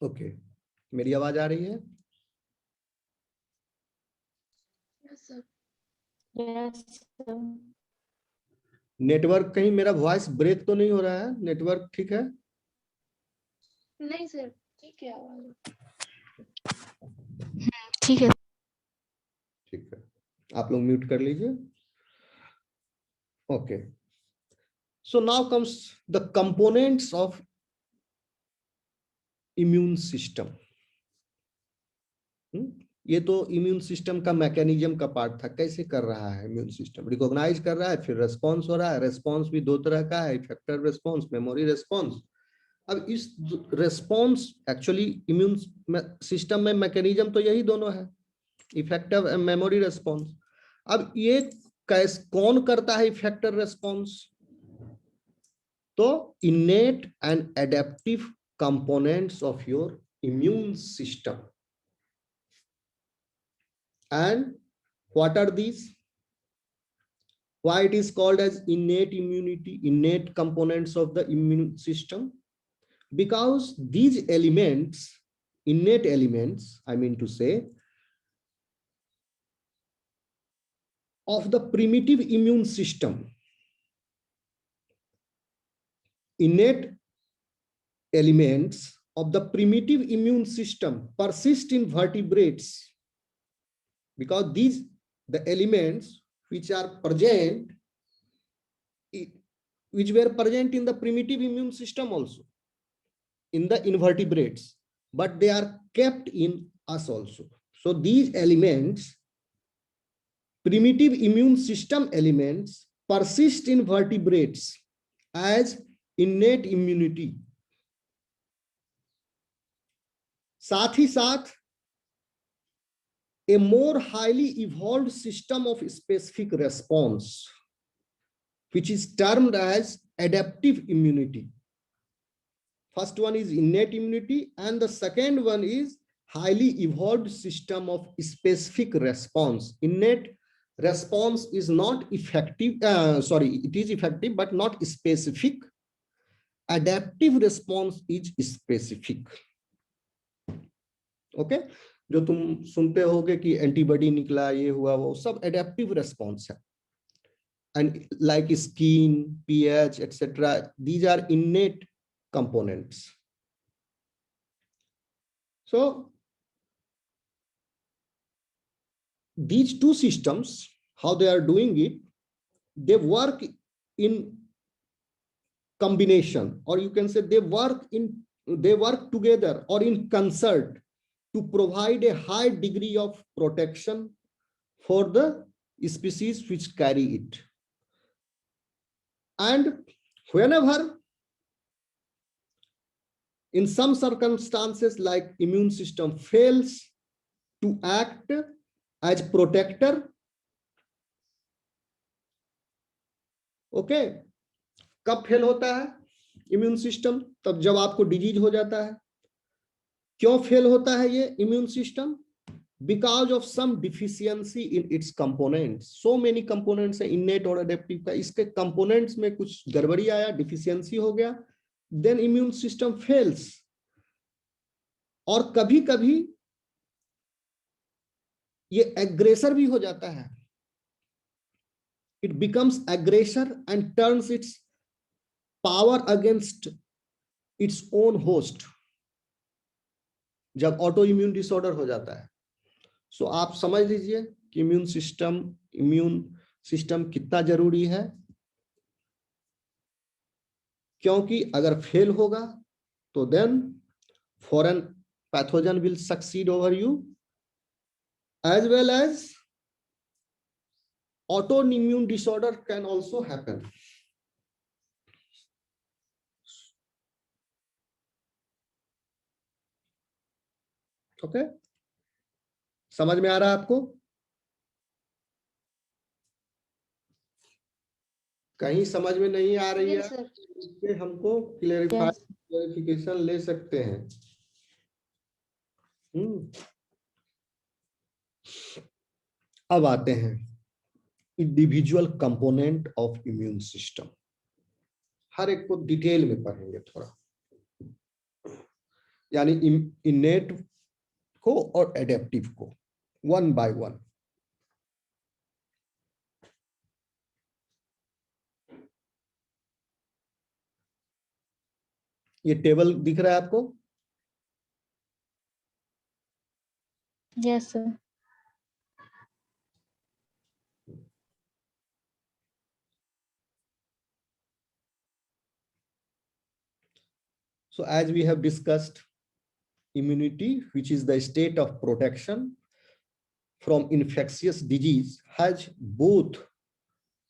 Okay, मेरी आवाज आ रही है? नेटवर्क कहीं मेरा वॉइस ब्रेक तो नहीं हो रहा है? नेटवर्क ठीक है? नहीं सर, ठीक है आवाज। ठीक है। ठीक है, आप लोग म्यूट कर लीजिए। Okay, so now comes the components of immune system. ये तो इम्यून सिस्टम का मैकेनिज्म का पार्ट था, कैसे कर रहा है इम्यून सिस्टम, रिकॉग्नाइज कर रहा है, फिर रेस्पॉन्स हो रहा है। रेस्पॉन्स भी दो तरह का है, इफेक्टर रेस्पॉन्स, मेमोरी रेस्पॉन्स। अब इस रेस्पॉन्स एक्चुअली इम्यून सिस्टम में मैकेनिज्म तो यही दोनों है, इफेक्टिव एंड मेमोरी रेस्पॉन्स। अब ये कौन करता है इफेक्टर रेस्पॉन्स? तो इनेट and adaptive components of your immune system. And what are these? Why it is called as innate immunity, innate components of the immune system? Because these elements, innate elements, I mean to say, of the primitive immune system, innate elements of the primitive immune system persist in vertebrates, because these the elements which are present, which were present in the primitive immune system also, in the invertebrates, but they are kept in us also. So these elements, primitive immune system elements, persist in vertebrates as innate immunity. साथ ही साथ a more highly evolved system of specific response, which is termed as adaptive immunity. First one is innate immunity, and the second one is highly evolved system of specific response. Innate response is not effective, it is effective but not specific. Adaptive response is specific. Okay, जो तुम सुनते होगे कि antibody निकला, ये हुआ, वो सब एडेप्टिव रेस्पॉन्स है. And like skin, pH, etc., these are innate components. So these two systems, how they are doing it, they work in combination, or you can say they work together or in concert to provide a high degree of protection for the species which carry it. And whenever in some circumstances like immune system fails to act as protector, okay, कब fail होता है immune system? तब जब आपको disease हो जाता है. क्यों फेल होता है ये immune system? Because of some deficiency in its components. So many components है इनेट और एडेप्टिव का, इसके कंपोनेंट्स में कुछ गड़बड़ी आया, डिफिशियंसी हो गया, देन इम्यून सिस्टम फेल्स. और कभी कभी ये एग्रेसर भी हो जाता है. It becomes aggressor and turns it's power against its own host, जब ऑटो इम्यून डिसऑर्डर हो जाता है. सो आप समझ लीजिए कि इम्यून सिस्टम कितना जरूरी है, क्योंकि अगर फेल होगा तो then foreign pathogen will succeed over you, as well as autoimmune disorder can also happen. Okay, समझ में आ रहा है आपको? कहीं समझ में नहीं आ रही है इससे हमको क्लेरिफिकेशन ले सकते हैं. अब आते हैं individual component of immune system. हर एक को डिटेल में पढ़ेंगे थोड़ा. यानी इनेट को और एडेप्टिव को, वन बाय वन। ये टेबल दिख रहा है आपको? Yes sir. So as we have discussed, immunity, which is the state of protection from infectious disease, has both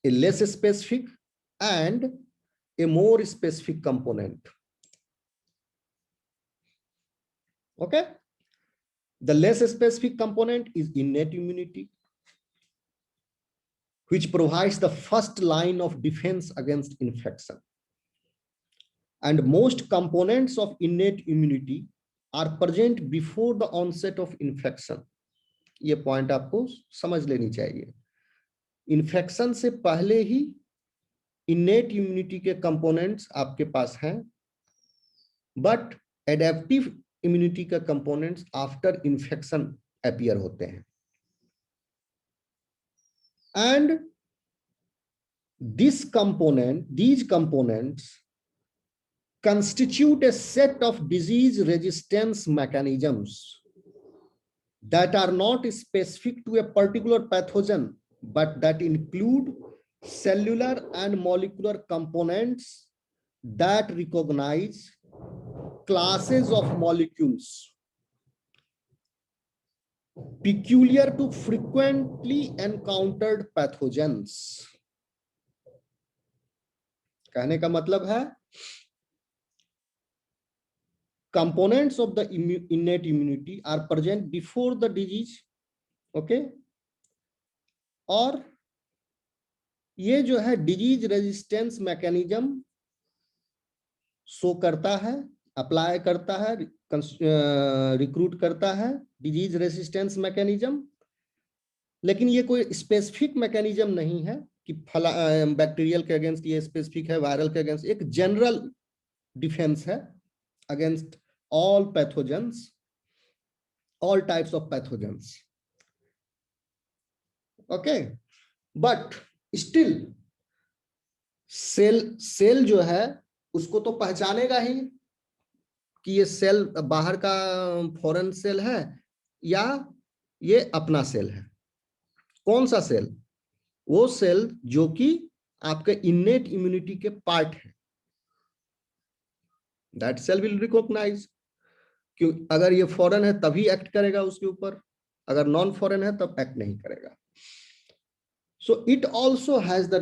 a less specific and a more specific component. Okay? The less specific component is innate immunity, which provides the first line of defense against infection. And most components of innate immunity are present before the onset of infection. ये point आपको समझ लेनी चाहिए। Infection से पहले ही innate immunity के components आपके पास हैं, बट एडेप्टिव इम्यूनिटी का कंपोनेंट्स आफ्टर इन्फेक्शन अपीयर होते हैं। And these components constitute a set of disease resistance mechanisms that are not specific to a particular pathogen, but that include cellular and molecular components that recognize classes of molecules peculiar to frequently encountered pathogens. कहने का मतलब है components of the innate immunity are present before the disease, okay? और ये जो है disease resistance mechanism show करता है, अप्लाई करता है, रिक्रूट करता है डिजीज रेजिस्टेंस मैकेनिज्म, लेकिन ये कोई स्पेसिफिक मैकेनिज्म नहीं है कि फला बैक्टीरियल के अगेंस्ट ये स्पेसिफिक है, वायरल के अगेंस्ट, एक जनरल डिफेंस है against all pathogens, all types of pathogens. Okay, but still cell जो है उसको तो पहचानेगा ही कि ये सेल बाहर का फॉरेन सेल है या ये अपना सेल है। कौन सा सेल? वो सेल जो कि आपके इनेट इम्यूनिटी के पार्ट है। दैट सेल विल रिकॉग्नाइज, क्यों? अगर ये फॉरेन है तभी एक्ट करेगा उसके ऊपर, अगर नॉन फॉरेन है तब एक्ट नहीं करेगा। So it also has the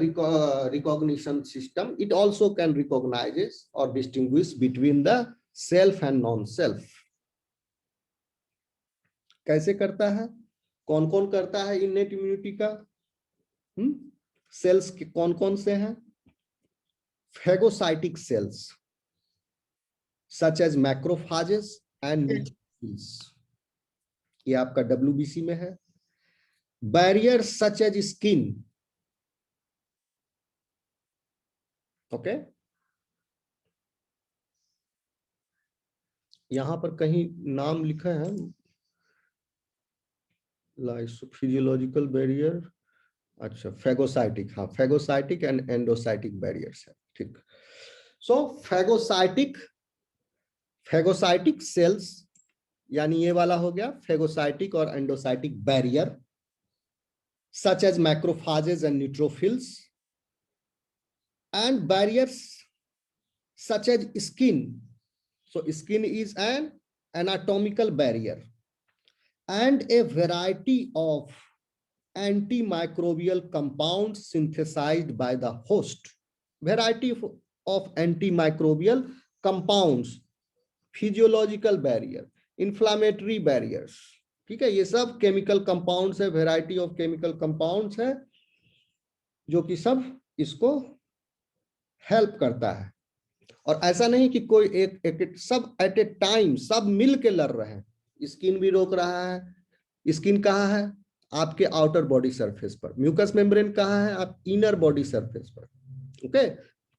recognition system. It also can recognize or distinguish between the self and non-self. कैसे करता है? कौन कौन करता है innate immunity का? सेल्स के कौन कौन से हैं? Phagocytic cells such as macrophages and neutrophils. ये आपका WBC में है। Barriers such as skin, okay? यहां पर कहीं नाम लिखा है फिजियोलॉजिकल बैरियर, अच्छा फैगोसाइटिक, हाँ फैगोसाइटिक एंड एंडोसाइटिक बैरियर्स है, ठीक। सो फैगोसाइटिक सेल्स यानी ये वाला हो गया फैगोसाइटिक और एंडोसाइटिक barrier, such as macrophages and neutrophils, and barriers such as skin. So skin is an anatomical barrier, and a variety of antimicrobial compounds synthesized by the host. Variety of antimicrobial compounds, physiological barrier, inflammatory barriers. ठीक है, ये सब chemical compounds है, variety of chemical compounds है जो कि सब इसको हेल्प करता है। और ऐसा नहीं कि कोई एक सब एट ए टाइम सब मिल के लड़ रहे हैं। स्किन भी रोक रहा है। स्किन कहाँ है? आपके आउटर बॉडी सरफेस पर। म्यूकस मेम्ब्रेन कहाँ है? आप इनर बॉडी सरफेस पर। Okay,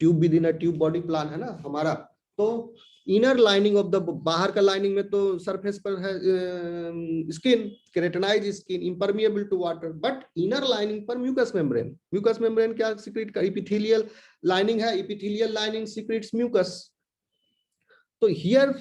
tube with in a tube body plan है ना हमारा। तो इनर लाइनिंग ऑफ द, बाहर का लाइनिंग में तो सरफेस पर है skin, keratinize skin, impermeable to water, but inner lining पर म्यूकस मेम्ब्रेन। म्यूकस मेम्ब्रेन क्या सीक्रेट कर, इपिथेलियल लाइनिंग है, इपिथेलियल लाइनिंग सीक्रेट्स म्यूकस। तो हियर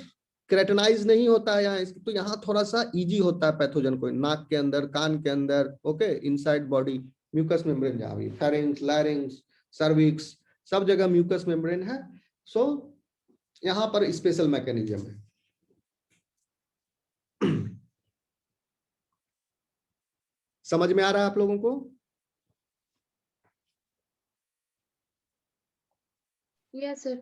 केराटिनाइज नहीं होता है यहाँ, तो यहाँ थोड़ा सा इजी होता है पैथोजन को, नाक के अंदर, कान के अंदर, okay, inside body mucus membrane जहाँ भी, फेरिंग्स, लैरिंग्स, सर्विक्स, सब जगह म्यूकस मेम्ब्रेन है। सो यहां पर स्पेशल मैकेनिज्म है। समझ में आ रहा है आप लोगों को? Yes sir.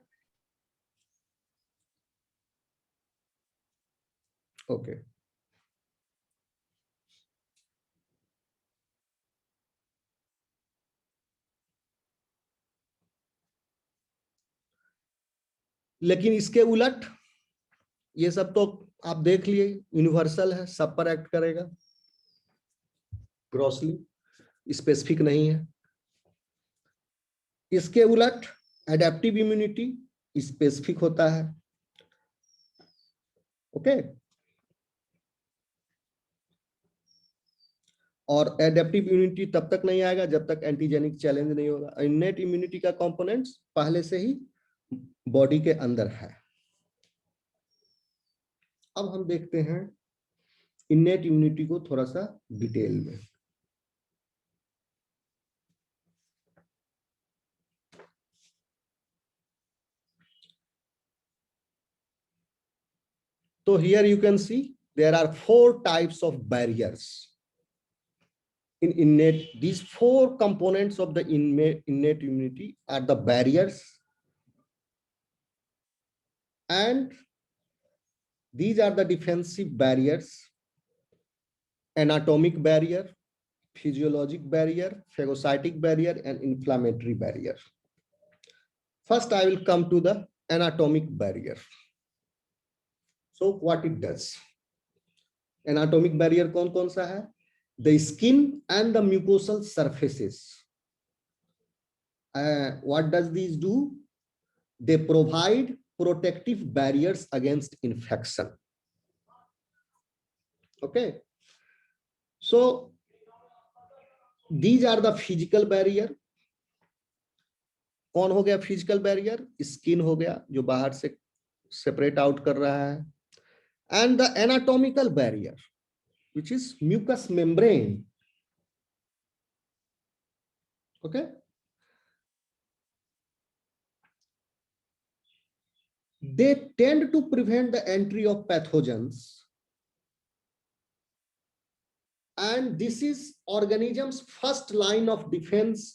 ओके, लेकिन इसके उलट ये सब तो आप देख लिए, यूनिवर्सल है, सब पर एक्ट करेगा, ग्रॉसली स्पेसिफिक नहीं है। इसके उलट एडेप्टिव इम्यूनिटी स्पेसिफिक होता है, ओके। और एडेप्टिव इम्यूनिटी तब तक नहीं आएगा जब तक एंटीजेनिक चैलेंज नहीं होगा। इन्नेट इम्यूनिटी का कंपोनेंट्स पहले से ही बॉडी के अंदर है। अब हम देखते हैं इन्नेट इम्यूनिटी को थोड़ा सा डिटेल में। So here you can see there are 4 types of barriers in innate. These 4 components of the innate immunity are the barriers, and these are the defensive barriers: anatomic barrier, physiologic barrier, phagocytic barrier, and inflammatory barrier. First, I will come to the anatomic barrier. So what it does? Anatomic barrier कौन-कौन सा है? The skin and the mucosal surfaces. What does these do? They provide protective barriers against infection. Okay. So these are the physical barrier. कौन हो गया physical barrier? Skin हो गया जो बाहर से सेपरेट आउट कर रहा है, and the anatomical barrier which is mucous membrane. Okay, they tend to prevent the entry of pathogens, and this is organism's first line of defense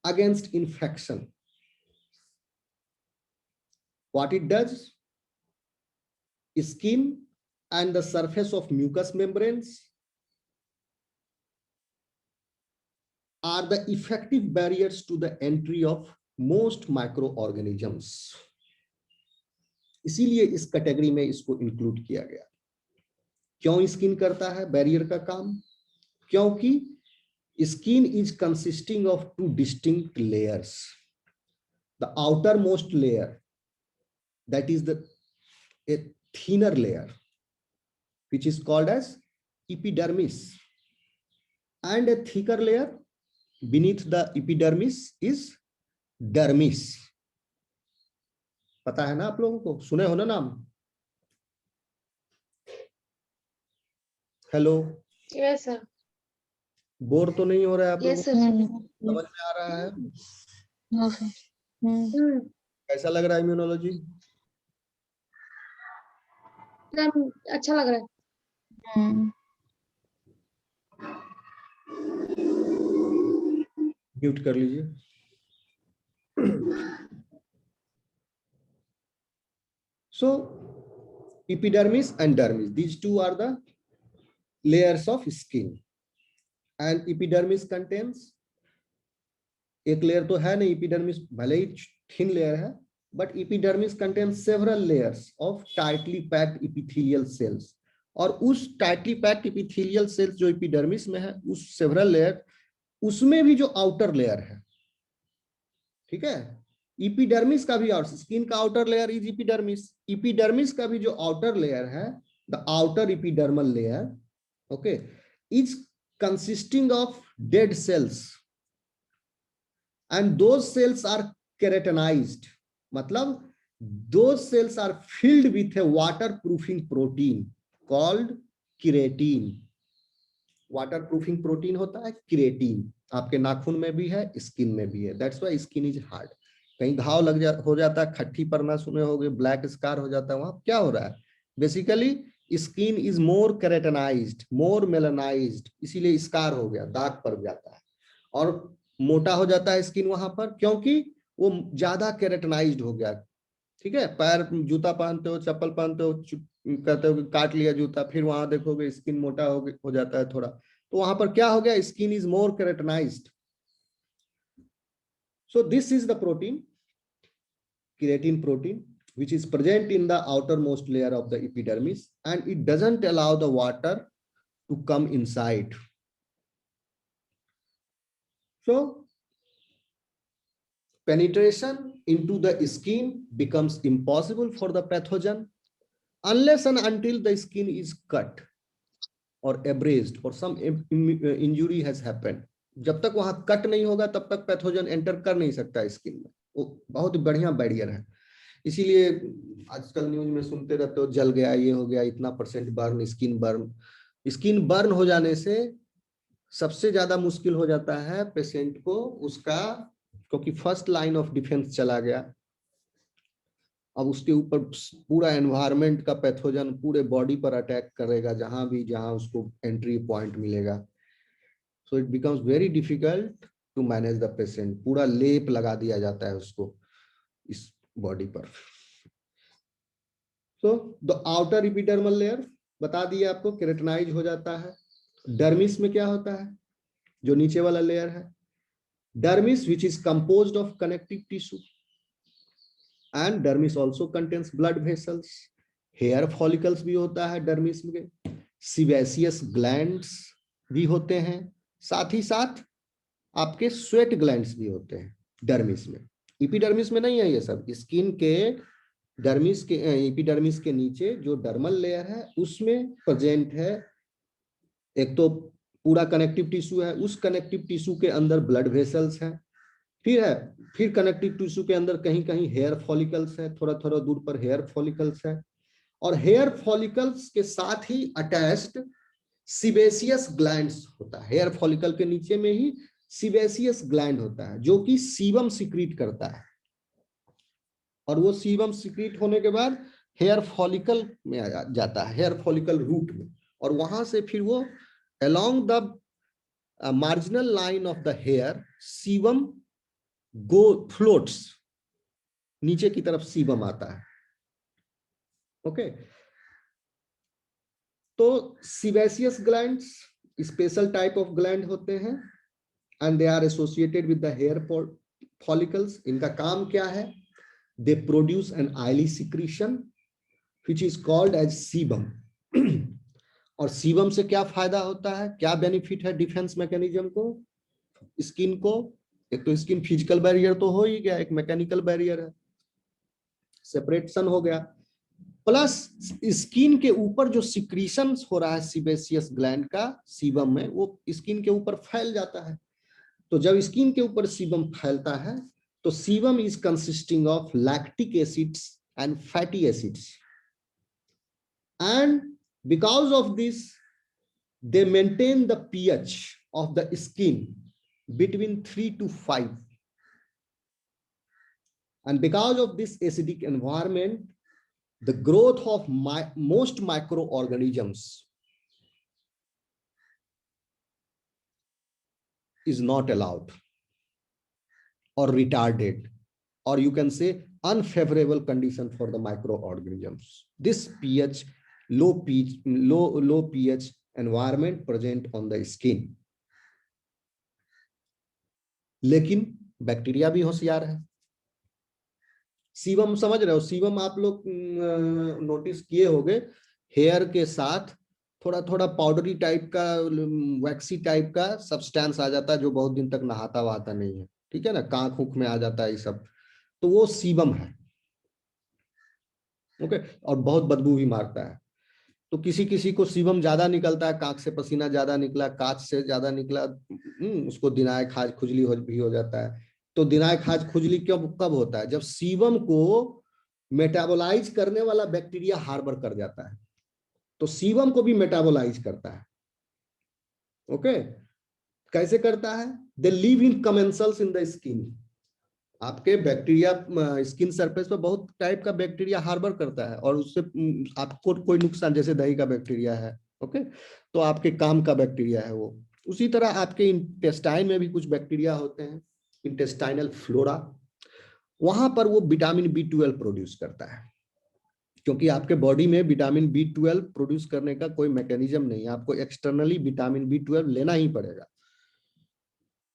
against infection. What it does? Skin and the surface of mucous membranes are the effective barriers to the entry of most microorganisms. इसीलिए इस category में इसको include किया गया। क्यों skin करता है barrier का काम? क्योंकि skin is consisting of 2 distinct layers. The outermost layer, that is a thinner layer, which is called as epidermis, and a thicker layer beneath the epidermis is dermis. पता है ना आप लोगों को? सुने हो ना नाम? Hello, yes sir. बोर तो नहीं हो रहा है आप यस लोगों सर। को? समझ में आ रहा है? No sir. कैसा लग रहा है इम्यूनोलॉजी? अच्छा लग रहा है। म्यूट कर लीजिए। So epidermis and dermis, these two are the layers of skin, and epidermis contains, एक लेयर तो है नहीं, epidermis भले ही thin layer है, but epidermis contains several layers of tightly packed epithelial cells, और उस tightly packed epithelial cells जो epidermis में है, उस several layer, उसमें भी जो outer layer है, ठीक है, इपिडर्मिस का भी, स्किन का outer layer is epidermis, epidermis का भी जो आउटर लेयर है, the outer epidermal layer, okay, is consisting of dead cells and those cells are keratinised, मतलब those cells are filled with a waterproofing protein called keratin. waterproofing protein होता है keratin, आपके नाखून में भी है, स्किन में भी है, that's why skin is hard. कहीं घाव हो जाता है, खट्टी परना सुने होगे, ब्लैक स्कार हो जाता है, वहां क्या हो रहा है, basically skin is more keratinized, more melanized, इसीलिए स्कार हो गया, दाग पड़ जाता है, और मोटा हो जाता है स्किन वहां पर, क्योंकि वो ज्यादा केराटिनाइज्ड हो गया। ठीक है, पैर जूता पहनते हो, चप्पल पहनते हो, कहते हो कि काट लिया जूता, फिर वहां देखोगे स्किन मोटा हो जाता है थोड़ा, तो वहां पर क्या हो गया, skin is more keratinised. So this is the protein, keratin protein, which is present in the outermost layer of the epidermis, and it doesn't allow the water to come inside. So penetration into the skin becomes impossible for the pathogen unless and until the skin is cut or abrased or some injury has happened. जब तक वहां cut नहीं होगा तब तक pathogen enter कर नहीं सकता स्किन में, वो बहुत बढ़िया बैरियर है। इसीलिए आजकल न्यूज में सुनते रहते हो, जल गया, ये हो गया, इतना % burn, skin burn. Skin burn हो जाने से सबसे ज्यादा मुश्किल हो जाता है पेशेंट को उसका, क्योंकि फर्स्ट लाइन ऑफ डिफेंस चला गया, अब उसके ऊपर पूरा एनवायरनमेंट का पैथोजन पूरे बॉडी पर अटैक करेगा, जहां उसको एंट्री पॉइंट मिलेगा। So it becomes very difficult to manage the patient, पूरा लेप लगा दिया जाता है उसको इस बॉडी पर। So the outer epidermal layer बता दिया आपको, केराटिनाइज हो जाता है। डर्मिस में क्या होता है, जो नीचे वाला लेयर है, dermis which is composed of connective tissue, and dermis also contains blood vessels, hair follicles भी होता है डर्मिस में, सीबेसियस ग्लैंड्स भी होते हैं, साथ ही साथ आपके स्वेट ग्लैंड्स भी होते हैं डर्मिस में। एपिडर्मिस में नहीं है ये सब, स्किन के डर्मिस के एपिडर्मिस के नीचे जो डर्मल लेयर है उसमें प्रेजेंट है। एक तो पूरा कनेक्टिव टिश्यू है, उस कनेक्टिव टिश्यू के अंदर ब्लड वेसल्स है, फिर कनेक्टिव टिश्यू के अंदर कहीं कहीं हेयर फॉलिकल्स है, थोड़ा थोड़ा दूर पर हेयर फॉलिकल्स है, और हेयर फॉलिकल्स के साथ ही अटैच्ड सीबेसियस ग्लैंड्स होता है। हेयर फॉलिकल के नीचे में ही सीबेसियस ग्लैंड होता है जो कि सीबम सिक्रीट करता है, और वो सीबम सिक्रीट होने के बाद हेयर फॉलिकल में आ जाता है, हेयर फॉलिकल रूट में, और वहां से फिर वो along the marginal line of the hair sebum floats, नीचे की तरफ सीबम आता है। ओके, तो sebaceous glands special type of gland होते हैं, and they are associated with the hair follicles. इनका काम क्या है, they produce an oily secretion which is called as sebum. और सीबम से क्या फायदा होता है, क्या बेनिफिट है डिफेंस मैकेनिज्म को, स्किन को? एक तो स्किन फिजिकल बैरियर तो हो ही गया, एक मैकेनिकल बैरियर है, सेपरेशन हो गया, प्लस स्किन के ऊपर जो सिक्रीशन हो रहा है सीबेसियस ग्लैंड का सीबम में, वो स्किन के ऊपर फैल जाता है। तो जब स्किन के ऊपर सीबम फैलता है तो sebum is consisting of lactic acids and fatty acids, and because of this they maintain the pH of the skin between 3 to 5, and because of this acidic environment the growth of most microorganisms is not allowed or retarded, or you can say unfavorable condition for the microorganisms. This pH low pH environment present on the skin. लेकिन bacteria भी होशियार है। Sebum समझ रहे हो, sebum आप लोग notice किए होंगे, हेयर के साथ थोड़ा थोड़ा पाउडरी टाइप का, वैक्सी टाइप का सब्सटेंस आ जाता है जो बहुत दिन तक नहाता वहाता नहीं है, ठीक है ना, कांख उख में आ जाता है ये सब, तो वो सीबम है। ओके, और बहुत बदबू भी मारता है। तो किसी किसी को सीबम ज्यादा निकलता है, कांख से पसीना ज्यादा निकला, कांच से ज्यादा निकला, उसको दिनाय खाज खुजली भी हो जाता है। तो दिनाय खाज खुजली क्यों कब होता है? जब सीबम को मेटाबोलाइज करने वाला बैक्टीरिया हार्बर कर जाता है, तो सीबम को भी मेटाबोलाइज करता है। ओके, कैसे करता है? They live in commensals in the skin. आपके बैक्टीरिया स्किन सरफेस पर बहुत टाइप का बैक्टीरिया हार्बर करता है, और उससे आपको कोई नुकसान, जैसे दही का बैक्टीरिया है, ओके, तो आपके काम का बैक्टीरिया है वो। उसी तरह आपके इंटेस्टाइन में भी कुछ बैक्टीरिया होते हैं, इंटेस्टाइनल फ्लोरा, वहां पर वो विटामिन B12 प्रोड्यूस करता है। क्योंकि आपके बॉडी में विटामिन B12 प्रोड्यूस करने का कोई मैकेनिज्म नहीं है, आपको एक्सटर्नली विटामिन B12 लेना ही पड़ेगा।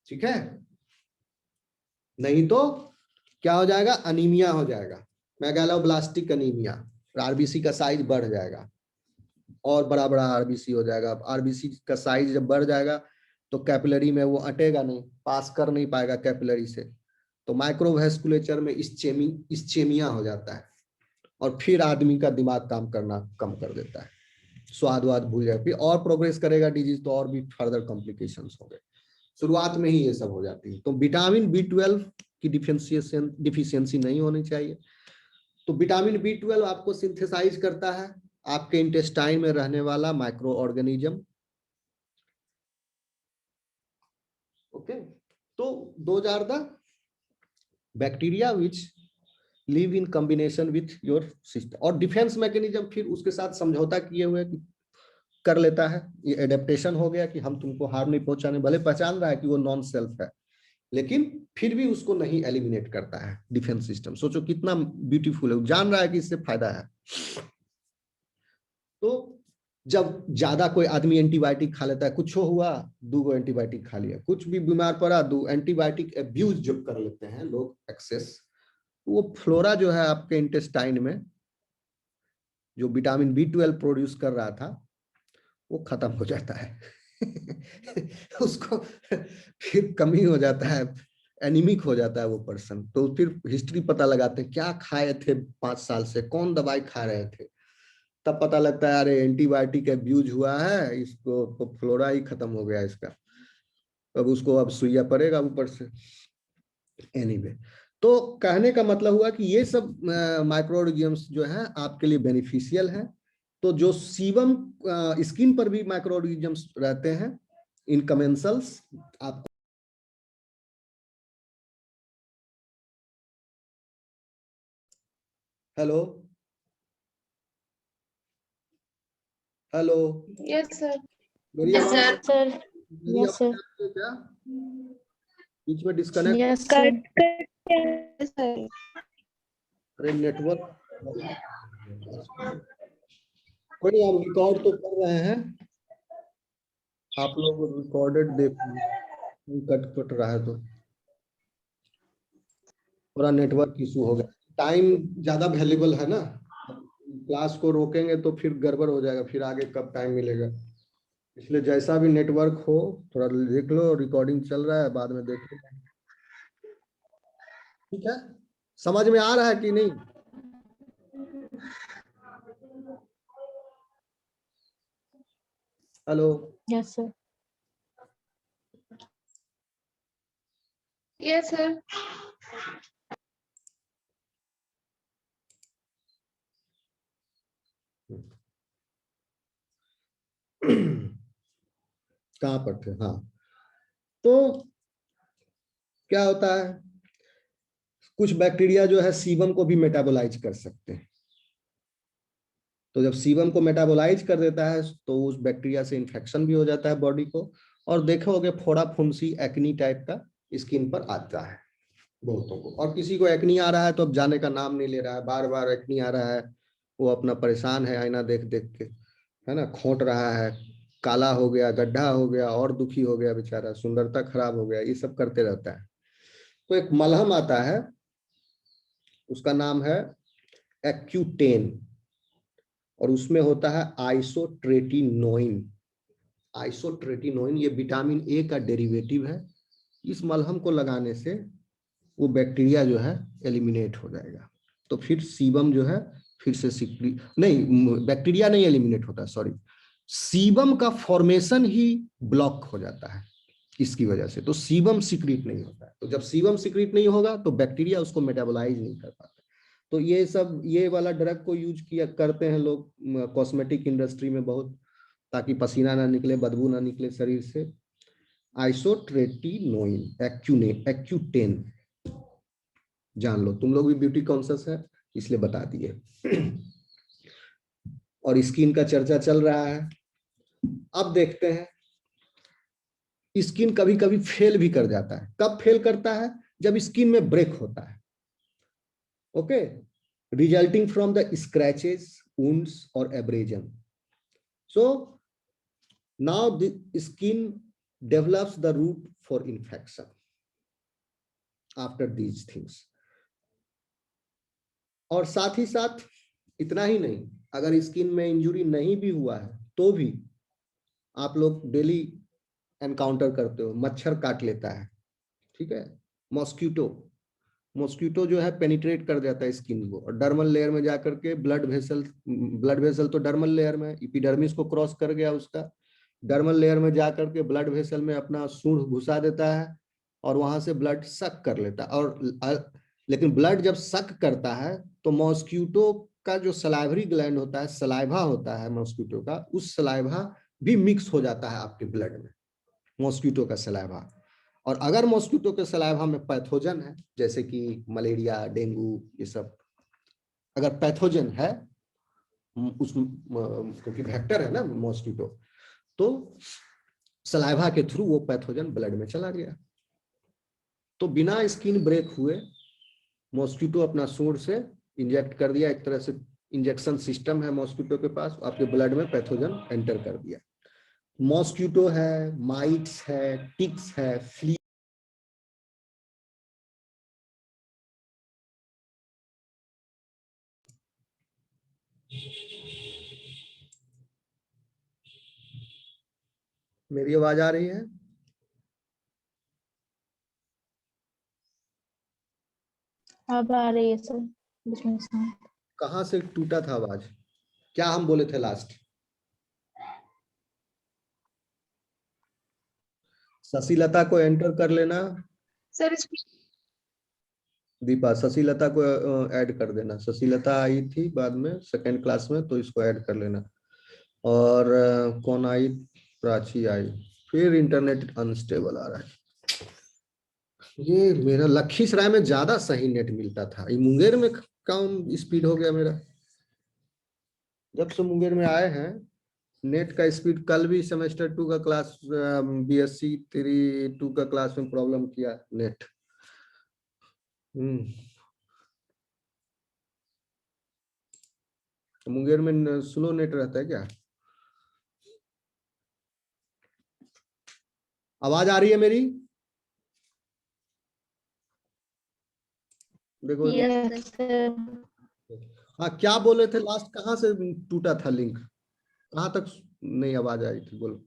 ठीक है, नहीं तो क्या हो जाएगा? अनीमिया हो जाएगा, मेगालोब्लास्टिक अनीमिया। आरबीसी का साइज बढ़ जाएगा, और बड़ा बड़ा आरबीसी हो जाएगा। आरबीसी का साइज जब बढ़ जाएगा तो कैपिलरी में वो अटेगा नहीं, पास कर नहीं पाएगा कैपिलरी से, तो माइक्रोवेस्कुलेचर में इस्चेमिया हो जाता है, और फिर आदमी का दिमाग काम करना कम कर देता है, स्वाद वाद भूल जाए, फिर और प्रोग्रेस करेगा डिजीज, तो और भी फर्दर कॉम्प्लिकेशंस होंगे। शुरुआत में ही ये सब हो जाती है। तो विटामिन B12 की डिफिशियंसी नहीं होनी चाहिए। तो विटामिन B12 आपको सिंथेसाइज करता है आपके इंटेस्टाइन में रहने वाला माइक्रो ऑर्गेनिज्म। ओके, तो those are the bacteria which live in combination with your system। और डिफेंस मैकेनिज्म फिर उसके साथ समझौता किए हुए कि कर लेता है, ये एडेप्टेशन हो गया कि हम तुमको हार्म नहीं पहुंचाने, भले पहचान रहा है कि वो नॉन सेल्फ है, लेकिन फिर भी उसको नहीं एलिमिनेट करता है डिफेंस सिस्टम। सोचो कितना ब्यूटीफुल है, जान रहा है कि इससे फायदा है। तो जब ज्यादा कोई आदमी एंटीबायोटिक खा लेता है, कुछ हुआ 2 एंटीबायोटिक खा लिया, कुछ भी बीमार पड़ा 2 एंटीबायोटिक एब्यूज जो कर लेते हैं लोग एक्सेस, वो फ्लोरा जो है आपके इंटेस्टाइन में जो विटामिन B12 प्रोड्यूस कर रहा था वो खत्म हो जाता है उसको फिर कमी हो जाता है, एनीमिक हो जाता है वो पर्सन। तो फिर हिस्ट्री पता लगाते हैं क्या खाए थे 5 साल से, कौन दवाई खा रहे थे, तब पता लगता है अरे एंटीबायोटिक अब्यूज हुआ है, इसको तो फ्लोरा ही खत्म हो गया इसका, अब उसको अब सुइया पड़ेगा ऊपर से। एनीवे, तो कहने का मतलब हुआ कि ये सब माइक्रो ऑर्गेनिजम्स जो है आपके लिए बेनिफिशियल है। तो जो सीबम स्किन पर भी माइक्रो ऑर्गेनिजम्स रहते हैं इन कमेंसल्स, आप हेलो हेलो, यस सर। मेरी यस आवाज सर। मेरी यस आवाज सर। आ रही है क्या? बीच में डिस्कनेक्ट? Yes sir. सर अरे नेटवर्क, कोई नहीं, हम रिकॉर्ड तो कर रहे हैं, आप लोग रिकॉर्डेड देख, कट कट रहा है तो थोड़ा नेटवर्क इशू हो गया। टाइम ज्यादा वैल्यूबल है ना, क्लास को रोकेंगे तो फिर गड़बड़ हो जाएगा, फिर आगे कब टाइम मिलेगा। इसलिए जैसा भी नेटवर्क हो थोड़ा देख लो, रिकॉर्डिंग चल रहा है, बाद में देख लो। ठीक है, समझ में आ रहा है कि नहीं? Hello, yes sir. Yes sir. कहाँ पर थे? हाँ, तो क्या होता है, कुछ बैक्टीरिया जो है सीबम को भी मेटाबोलाइज कर सकते हैं। तो जब सीबम को मेटाबोलाइज कर देता है तो उस बैक्टीरिया से इन्फेक्शन भी हो जाता है बॉडी को, और देखोगे फोड़ा फुंसी एक्नी टाइप का स्किन पर आता है बहुतों को। और किसी को एक्नी आ रहा है तो अब जाने का नाम नहीं ले रहा है, बार बार एक्नी आ रहा है, वो अपना परेशान है आईना देख देख के, है ना, खोट रहा है, काला हो गया, गड्ढा हो गया, और दुखी हो गया बेचारा, सुंदरता खराब हो गया, ये सब करते रहता है। तो एक मलहम आता है, उसका नाम है एक्यूटेन, और उसमें होता है आइसोट्रेटिनोइन। आइसोट्रेटिनोइन ये विटामिन A का डेरिवेटिव है। इस मलहम को लगाने से वो बैक्टीरिया जो है एलिमिनेट हो जाएगा। तो फिर सीबम जो है फिर से सिक्रीट नहीं, बैक्टीरिया नहीं एलिमिनेट होता, सॉरी, सीबम का फॉर्मेशन ही ब्लॉक हो जाता है इसकी वजह से। तो सीबम सिक्रीट नहीं होता है। तो जब सीबम सिक्रीट नहीं होगा तो बैक्टीरिया उसको मेटाबोलाइज नहीं कर पाता। तो ये सब, ये वाला ड्रग को यूज किया करते हैं लोग कॉस्मेटिक इंडस्ट्री में बहुत, ताकि पसीना ना निकले, बदबू ना निकले शरीर से। आइसोट्रेटिनोइन, एक्यूटेन, जान लो, तुम लोग भी ब्यूटी कॉन्शियस है इसलिए बता दिए। और स्किन का चर्चा चल रहा है। अब देखते हैं, स्किन कभी कभी फेल भी कर जाता है। कब फेल करता है? जब स्किन में ब्रेक होता है, okay, resulting from the scratches, wounds और abrasion. So now the skin develops the route for infection after these things. और साथ ही साथ इतना ही नहीं, अगर स्किन में इंजुरी नहीं भी हुआ है तो भी आप लोग डेली एनकाउंटर करते हो, मच्छर काट लेता है, ठीक है, मॉस्किटो जो है पेनिट्रेट कर जाता है स्किन को, और डर्मल लेयर में जाकर के ब्लड वेसल तो डर्मल लेयर में, एपिडर्मिस को क्रॉस कर गया उसका, डर्मल लेयर में जाकर के ब्लड वेसल में अपना सूंड घुसा देता है और वहां से ब्लड सक कर लेता है। और लेकिन ब्लड जब सक करता है तो मॉस्किटो का जो सलाइवरी ग्लैंड होता है, सलाइवा होता है मॉस्किटो का, उस सलाइवा भी मिक्स हो जाता है आपके ब्लड में, मॉस्किटो का सलाइवा। और अगर मॉस्किटो के सलाइवा में पैथोजन है, जैसे कि मलेरिया, डेंगू, ये सब अगर पैथोजन है उस, क्योंकि वेक्टर है ना मॉस्किटो, तो सलाइवा के थ्रू वो पैथोजन ब्लड में चला गया। तो बिना स्किन ब्रेक हुए मॉस्किटो अपना सूंड से इंजेक्ट कर दिया, एक तरह से इंजेक्शन सिस्टम है मॉस्किटो के पास, आपके ब्लड में पैथोजन एंटर कर दिया। मॉस्किटो है, माइट्स है, टिक्स है, फ्ली, मेरी आवाज आ रही है? अब आ रही है सर, बीच में से। कहाँ से टूटा था आवाज? क्या हम बोले थे लास्ट? शशिलता को एंटर कर लेना। सर इसमें दीपा, शशिलता को ऐड कर देना। शशिलता आई थी बाद में सेकंड क्लास में, तो इसको ऐड कर लेना। और कौन आई? प्राची आई। फिर इंटरनेट अनस्टेबल आ रहा है। ये मेरा लखीसराय में ज्यादा सही नेट मिलता था, ये मुंगेर में कम स्पीड हो गया मेरा। जब से मुंगेर में आए हैं नेट का स्पीड, कल भी सेमेस्टर 2 का क्लास, बीएससी 2 का क्लास में प्रॉब्लम किया नेट। मुंगेर में स्लो नेट रहता है क्या? आवाज आ रही है मेरी? देखो। Yes sir. हाँ, क्या बोले थे लास्ट? कहाँ से टूटा था लिंक? कहाँ तक नहीं आवाज आई थी? बोलो।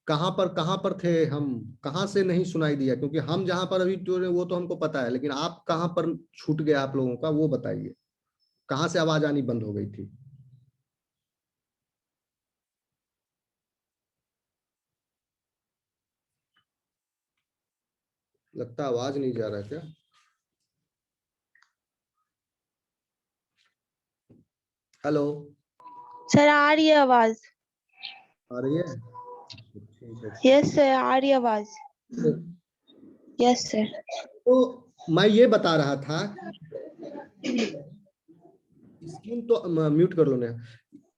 कहाँ पर थे हम? कहाँ से नहीं सुनाई दिया? क्योंकि हम जहां पर अभी जो वो तो हमको पता है, लेकिन आप कहाँ पर छूट गया आप लोगों का, वो बताइए। कहाँ से आवाज आनी बंद हो गई थी? लगता आवाज नहीं जा रहा क्या? हेलो, सर आ रही है आवाज? आ रही है? ठीक है। यस सर आ रही है आवाज। Yes sir. तो मैं ये बता रहा था, स्किन तो म्यूट कर लो ना।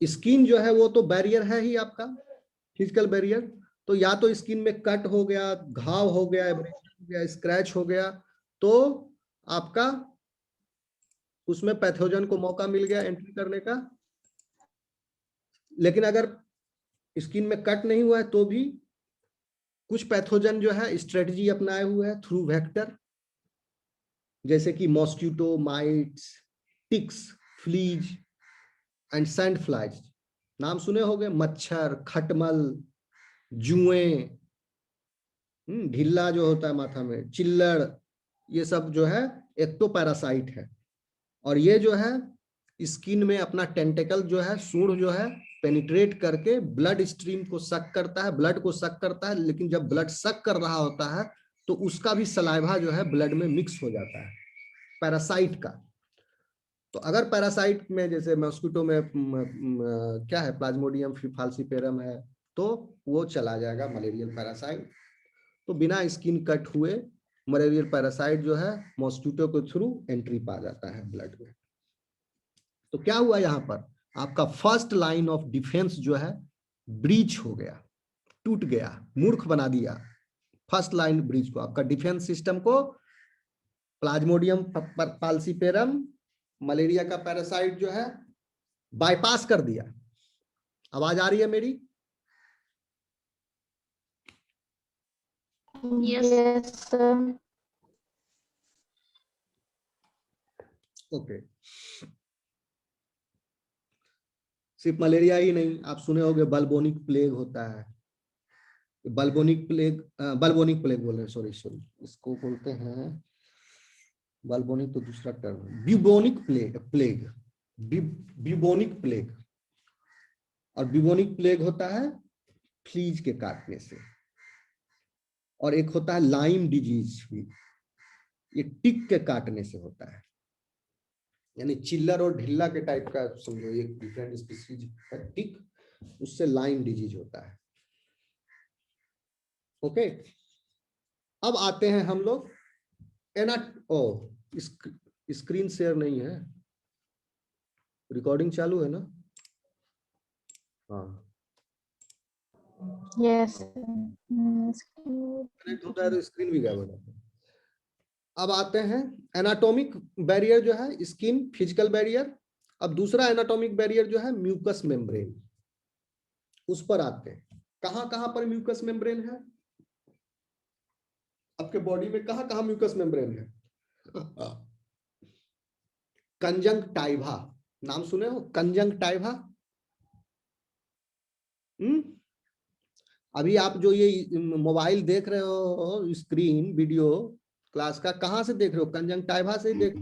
स्किन जो है वो तो बैरियर है ही आपका, फिजिकल बैरियर। तो या तो स्किन में कट हो गया, घाव हो गया, एब्रेशन हो गया, स्क्रैच हो गया, तो आपका उसमें पैथोजन को मौका मिल गया एंट्री करने का। लेकिन अगर स्किन में कट नहीं हुआ है तो भी कुछ पैथोजन जो है स्ट्रेटजी अपनाए हुए है थ्रू वेक्टर, जैसे कि mosquito, mites, ticks, fleas, and sand flies, नाम सुने होंगे, मच्छर, खटमल, जुएं, ढिल्ला जो होता है माथा में, चिल्लड़, ये सब जो है एक्टो पैरासाइट है। और ये जो है स्किन में अपना टेंटेकल जो है, सूंड जो है, पेनिट्रेट करके ब्लड स्ट्रीम को सक करता है, ब्लड को सक करता है। लेकिन जब ब्लड सक कर रहा होता है तो उसका भी सलाइवा जो है ब्लड में मिक्स हो जाता है, पैरासाइट का। तो अगर पैरासाइट में जैसे मॉस्किटो में क्या है, प्लाज्मोडियम फाल्सीपेरम है, तो वो चला जाएगा मलेरियल पैरासाइट। तो बिना स्किन कट हुए मलेरियल पैरासाइट जो है मॉस्किटो के थ्रू एंट्री पा जाता है ब्लड में। तो क्या हुआ यहाँ पर, आपका फर्स्ट लाइन ऑफ डिफेंस जो है ब्रीच हो गया, टूट गया, मूर्ख बना दिया फर्स्ट लाइन ब्रीच को। आपका डिफेंस सिस्टम को प्लाज्मोडियम फाल्सीपेरम, मलेरिया का पैरासाइट जो है बाईपास कर दिया। आवाज आ रही है मेरी? Yes. Yes, sir. ओके। सिर्फ मलेरिया ही नहीं, आप सुने होंगे बल्बोनिक प्लेग होता है। बल्बोनिक प्लेग, बल्बोनिक प्लेग बोल रहे हैं, सॉरी, इसको बोलते हैं बल्बोनिक, तो दूसरा टर्म है ब्यूबोनिक प्लेग, ब्यूबोनिक प्लेग। और ब्यूबोनिक प्लेग होता है फ्लीज के काटने से। और एक होता है लाइम डिजीज, ये टिक के काटने से होता है, यानी चिल्लर और ढिल्ला के टाइप का समझो, ये डिफरेंट स्पीसीज है टिक, उससे लाइम डिजीज होता है। ओके, अब आते हैं हम लोग स्क्रीन शेयर नहीं है, रिकॉर्डिंग चालू है ना? हाँ, Yes. कनेक्ट होता है तो स्क्रीन भी गायब हो जाता है। अब आते हैं एनाटॉमिक बैरियर जो है स्किन, फिजिकल बैरियर। अब दूसरा एनाटॉमिक बैरियर जो है म्यूकस मेम्ब्रेन, उस पर आते हैं। कहां कहां पर म्यूकस मेम्ब्रेन है आपके बॉडी में, कहां कहां म्यूकस मेम्ब्रेन है? कंजंक्टाइवा, नाम सुने हो कंजंक्टाइवा? अभी आप जो ये मोबाइल देख रहे हो, स्क्रीन वीडियो क्लास का, कहां से देख रहे हो? कंजंक्टाइवा से देख,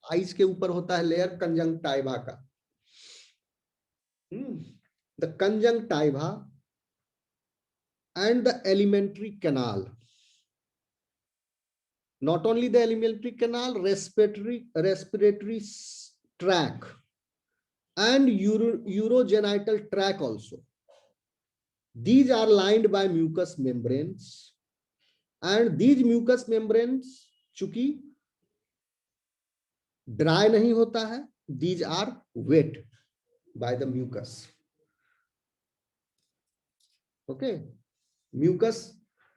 आईज के ऊपर होता है लेयर कंजंक्टाइवा का। The conjunctiva and the alimentary canal, not only the alimentary canal, respiratory tract and urogenital tract also, these are lined by mucous membranes, and these mucous membranes चूंकि dry नहीं होता है, these are wet by the mucus. Okay, mucus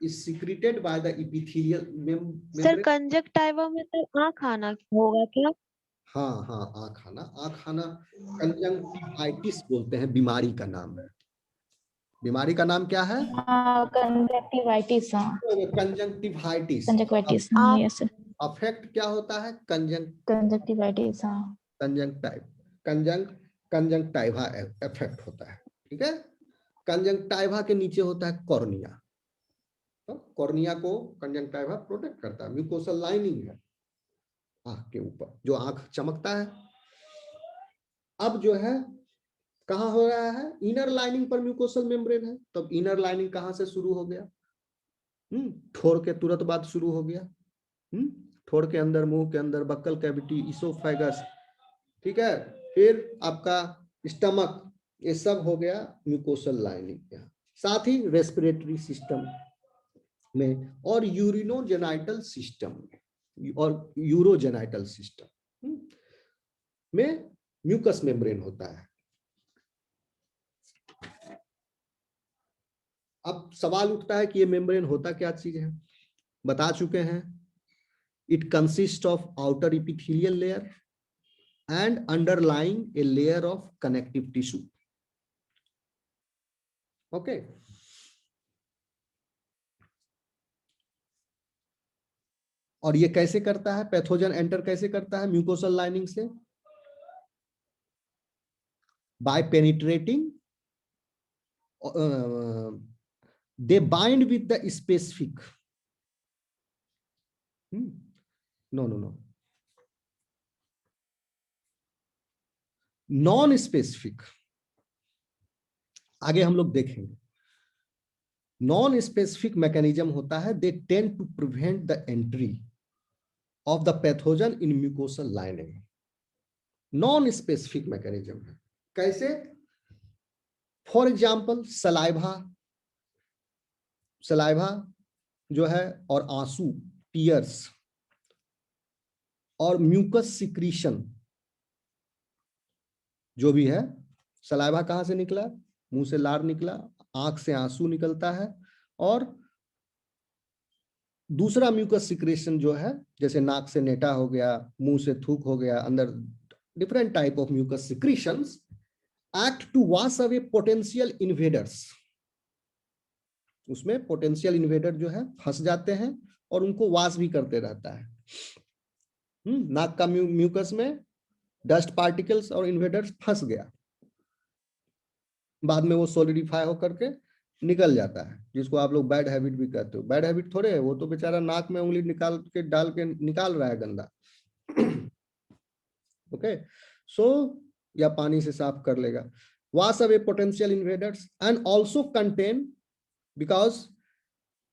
is secreted by the epithelial membrane. Sir conjunctiva में तो आँख आना होगा क्या? हाँ हाँ, आँख आना कंजंक्टिवाइटिस बोलते हैं, बीमारी का नाम है। बीमारी का नाम क्या है? Conjunctivitis. Conjunctivitis. Conjunctivitis. Yes, sir. Affect क्या होता है? Conjunctivitis. कंजंक्टाइवा इफेक्ट होता है, ठीक है। कंजंक्टाइवा के नीचे होता है कॉर्निया, तो कॉर्निया को कंजंक्टाइवा प्रोटेक्ट करता है। म्यूकोसल लाइनिंग है आंख के ऊपर, जो आंख चमकता है। अब जो है कहां हो रहा है? इनर लाइनिंग पर म्यूकोसल मेम्ब्रेन है। तब इनर लाइनिंग कहां से शुरू हो गया? ठोर के तुरंत बाद शुरू हो गया। ठोर के अंदर, मुंह के अंदर, बक्कल कैविटी, इसोफेगस, ठीक है, फिर आपका स्टमक, ये सब हो गया म्यूकोसल लाइनिंग। साथ ही रेस्पिरेटरी सिस्टम में और यूरिनोजेनाइटल सिस्टम और यूरोजेनाइटल सिस्टम में म्यूकस मेम्ब्रेन होता है। अब सवाल उठता है कि ये मेम्ब्रेन होता क्या चीज है? बता चुके हैं, it consist of outer epithelial layer and underlying a layer of connective tissue. Okay. और ये कैसे करता है? पैथोजन एंटर कैसे करता है म्यूकोसल लाइनिंग से? by penetrating, they bind with the specific. No. Non specific आगे हम लोग देखेंगे। नॉन स्पेसिफिक मैकेनिज्म होता है, they tend to prevent the entry of the pathogen in mucosal lining. Non specific mechanism है। कैसे? फॉर एग्जाम्पल सलाइवा जो है और आंसू टीयर्स और म्यूकस सिक्रीशन जो भी है। सलाइवा कहां से निकला? मुंह से लार निकला, आंख से आंसू निकलता है, और दूसरा म्यूकस सिक्रेशन जो है जैसे नाक से नेटा हो गया, मुंह से थूक हो गया, अंदर different type of mucus secretions act to wash away potential invaders. उसमें पोटेंशियल इन्वेडर जो है फंस जाते हैं और उनको वॉश भी करते रहता है। नाक का म्यूकस में डस्ट पार्टिकल्स और इन्वेडर्स फंस गया, बाद में वो सॉलिडिफाई होकर के निकल जाता है, जिसको आप लोग बैड हैबिट भी कहते हो। बैड हैबिट थोड़े है, वो तो बेचारा नाक में उंगली निकाल के डाल के निकाल रहा है गंदा। ओके, सो या पानी से साफ कर लेगा। Wash away potential invaders and also contain, because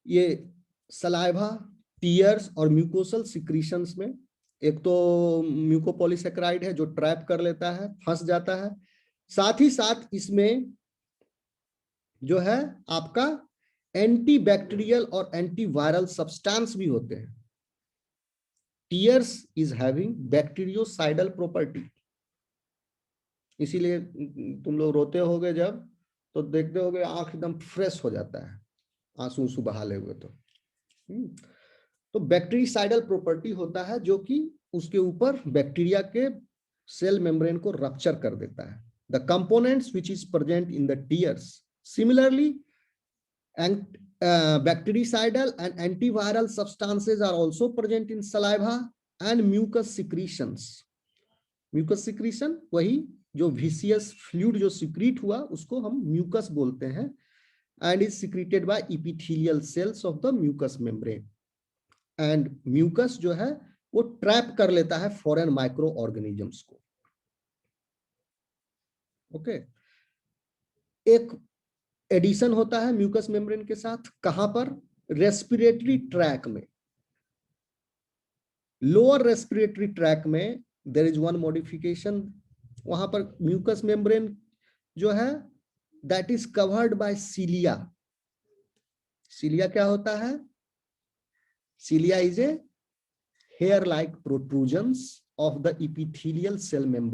ये सलाइवा, टीयर्स और म्यूकोसल सिक्रीशंस में एक तो म्यूकोपॉलीसेकेराइड है जो ट्रैप कर लेता है, फंस जाता है, साथ ही साथ इसमें जो है आपका एंटीबैक्टीरियल और एंटीवायरल सब्सटेंस भी होते हैं। Tears is having bacteriocidal property, इसीलिए तुम लोग रोते होगे जब, तो देखते होगे आंख एकदम फ्रेश हो जाता है आंसू बहा हुए। तो बैक्टीरियोसाइडल प्रॉपर्टी होता है जो कि उसके ऊपर बैक्टीरिया के सेल मेम्ब्रेन को रप्चर कर देता है। The components which is present in the tears similarly bactericidal and antiviral substances are also present in saliva and mucus secretions. Mucus secretion वही जो viscous fluid जो secrete हुआ उसको हम mucus बोलते हैं, and is secreted by epithelial cells of the mucous membrane. And mucus जो है वो ट्रैप कर लेता है फॉरेन माइक्रो ऑर्गेनिजम्स को। ओके, एक एडिशन होता है म्यूकस मेम्ब्रेन के साथ, कहां पर? रेस्पिरेटरी ट्रैक में। लोअर रेस्पिरेटरी ट्रैक में देयर इज वन मॉडिफिकेशन, वहां पर म्यूकस मेम्ब्रेन जो है that is covered by cilia. Cilia क्या होता है? Cilia is a hair like protrusions of the epithelial cell membrane.